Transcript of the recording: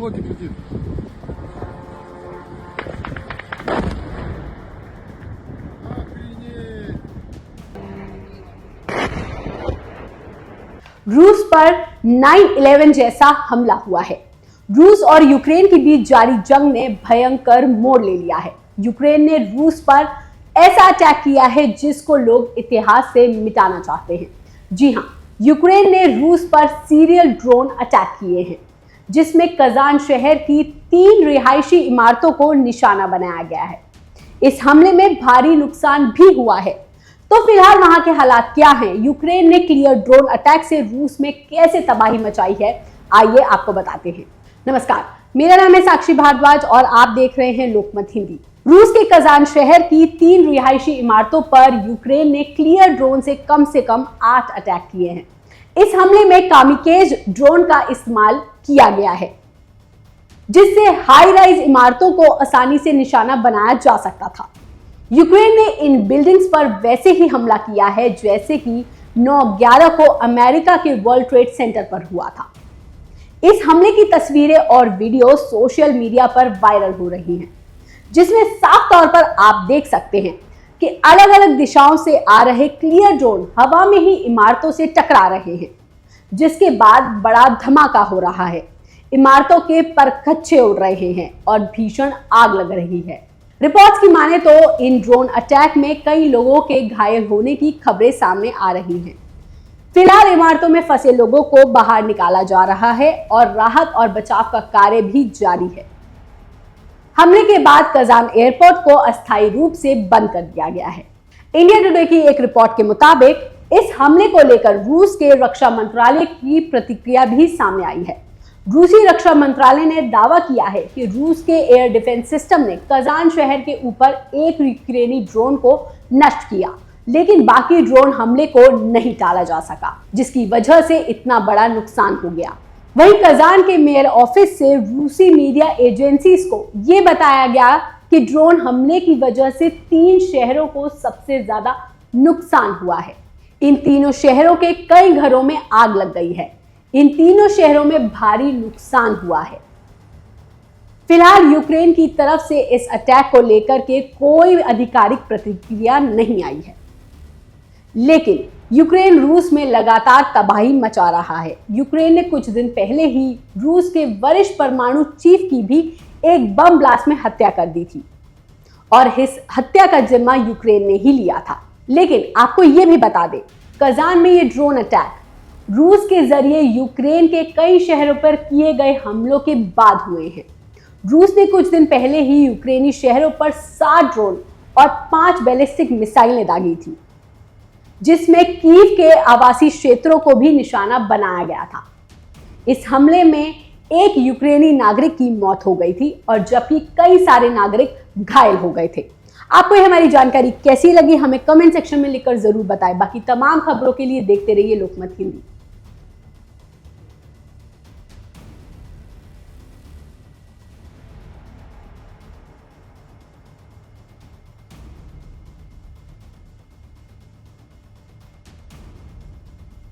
Доводик летит. Охренеть! रूस पर 9/11 जैसा हमला हुआ है। रूस और यूक्रेन के बीच जारी जंग ने भयंकर मोड़ ले लिया है। यूक्रेन ने रूस पर ऐसा अटैक किया है जिसको लोग इतिहास से मिटाना चाहते हैं। जी हां, यूक्रेन ने रूस पर सीरियल ड्रोन अटैक किए हैं, जिसमें कजान शहर की 3 रिहायशी इमारतों को निशाना बनाया गया है। इस हमले में भारी नुकसान भी हुआ है। तो फिलहाल वहां के हालात क्या हैं? यूक्रेन ने क्लियर ड्रोन अटैक से रूस में कैसे तबाही मचाई है, आइए आपको बताते हैं। नमस्कार, मेरा नाम है साक्षी भारद्वाज और आप देख रहे हैं लोकमत हिंदी। रूस के कजान शहर की 3 रिहायशी इमारतों पर यूक्रेन ने क्लियर ड्रोन से कम 8 अटैक किए हैं। इस हमले में कामिकेज ड्रोन का इस्तेमाल किया गया है, जिससे हाई राइज इमारतों को आसानी से निशाना बनाया जा सकता था। यूक्रेन ने इन बिल्डिंग्स पर वैसे ही हमला किया है जैसे कि 9/11 को अमेरिका के वर्ल्ड ट्रेड सेंटर पर हुआ था। इस हमले की तस्वीरें और वीडियो सोशल मीडिया पर वायरल हो रही हैं, जिसमें साफ तौर पर आप देख सकते हैं कि अलग अलग दिशाओं से आ रहे क्लियर ड्रोन हवा में ही इमारतों से टकरा रहे हैं, जिसके बाद बड़ा धमाका हो रहा है। इमारतों के परखच्चे उड़ रहे हैं और भीषण आग लग रही है। रिपोर्ट्स की माने तो इन ड्रोन अटैक में कई लोगों के घायल होने की खबरें सामने आ रही हैं। फिलहाल इमारतों में फंसे लोगों को बाहर निकाला जा रहा है और राहत और बचाव का कार्य भी जारी है। हमले के बाद कजान एयरपोर्ट को अस्थायी रूप से बंद कर दिया गया है। इंडिया टुडे की एक रिपोर्ट के मुताबिक इस हमले को लेकर रूस के रक्षा मंत्रालय की प्रतिक्रिया भी सामने आई है। रूसी रक्षा मंत्रालय ने दावा किया है कि रूस के एयर डिफेंस सिस्टम ने कजान शहर के ऊपर एक यूक्रेनी ड्रोन को नष्ट किया, लेकिन बाकी ड्रोन हमले को नहीं टाला जा सका, जिसकी वजह से इतना बड़ा नुकसान हो गया। वहीं कजान के मेयर ऑफिस से रूसी मीडिया एजेंसीज को यह बताया गया कि ड्रोन हमले की वजह से 3 शहरों को सबसे ज्यादा नुकसान हुआ है। इन तीनों शहरों के कई घरों में आग लग गई है। इन तीनों शहरों में भारी नुकसान हुआ है। फिलहाल यूक्रेन की तरफ से इस अटैक को लेकर के कोई आधिकारिक प्रतिक्रिया नहीं आई है, लेकिन यूक्रेन रूस में लगातार तबाही मचा रहा है। यूक्रेन ने कुछ दिन पहले ही रूस के वरिष्ठ परमाणु चीफ की भी एक बम ब्लास्ट में हत्या कर दी थी और इस हत्या का जिम्मा यूक्रेन ने ही लिया था। लेकिन आपको यह भी बता दें, कजान में ये ड्रोन अटैक रूस के जरिए यूक्रेन के कई शहरों पर किए गए हमलों के बाद हुए हैं। रूस ने कुछ दिन पहले ही यूक्रेनी शहरों पर 7 ड्रोन और 5 बैलिस्टिक मिसाइलें दागी थी, जिसमें कीव के आवासीय क्षेत्रों को भी निशाना बनाया गया था। इस हमले में एक यूक्रेनी नागरिक की मौत हो गई थी और जबकि कई सारे नागरिक घायल हो गए थे। आपको ये हमारी जानकारी कैसी लगी, हमें कमेंट सेक्शन में लिखकर जरूर बताएं। बाकी तमाम खबरों के लिए देखते रहिए लोकमत हिंदी।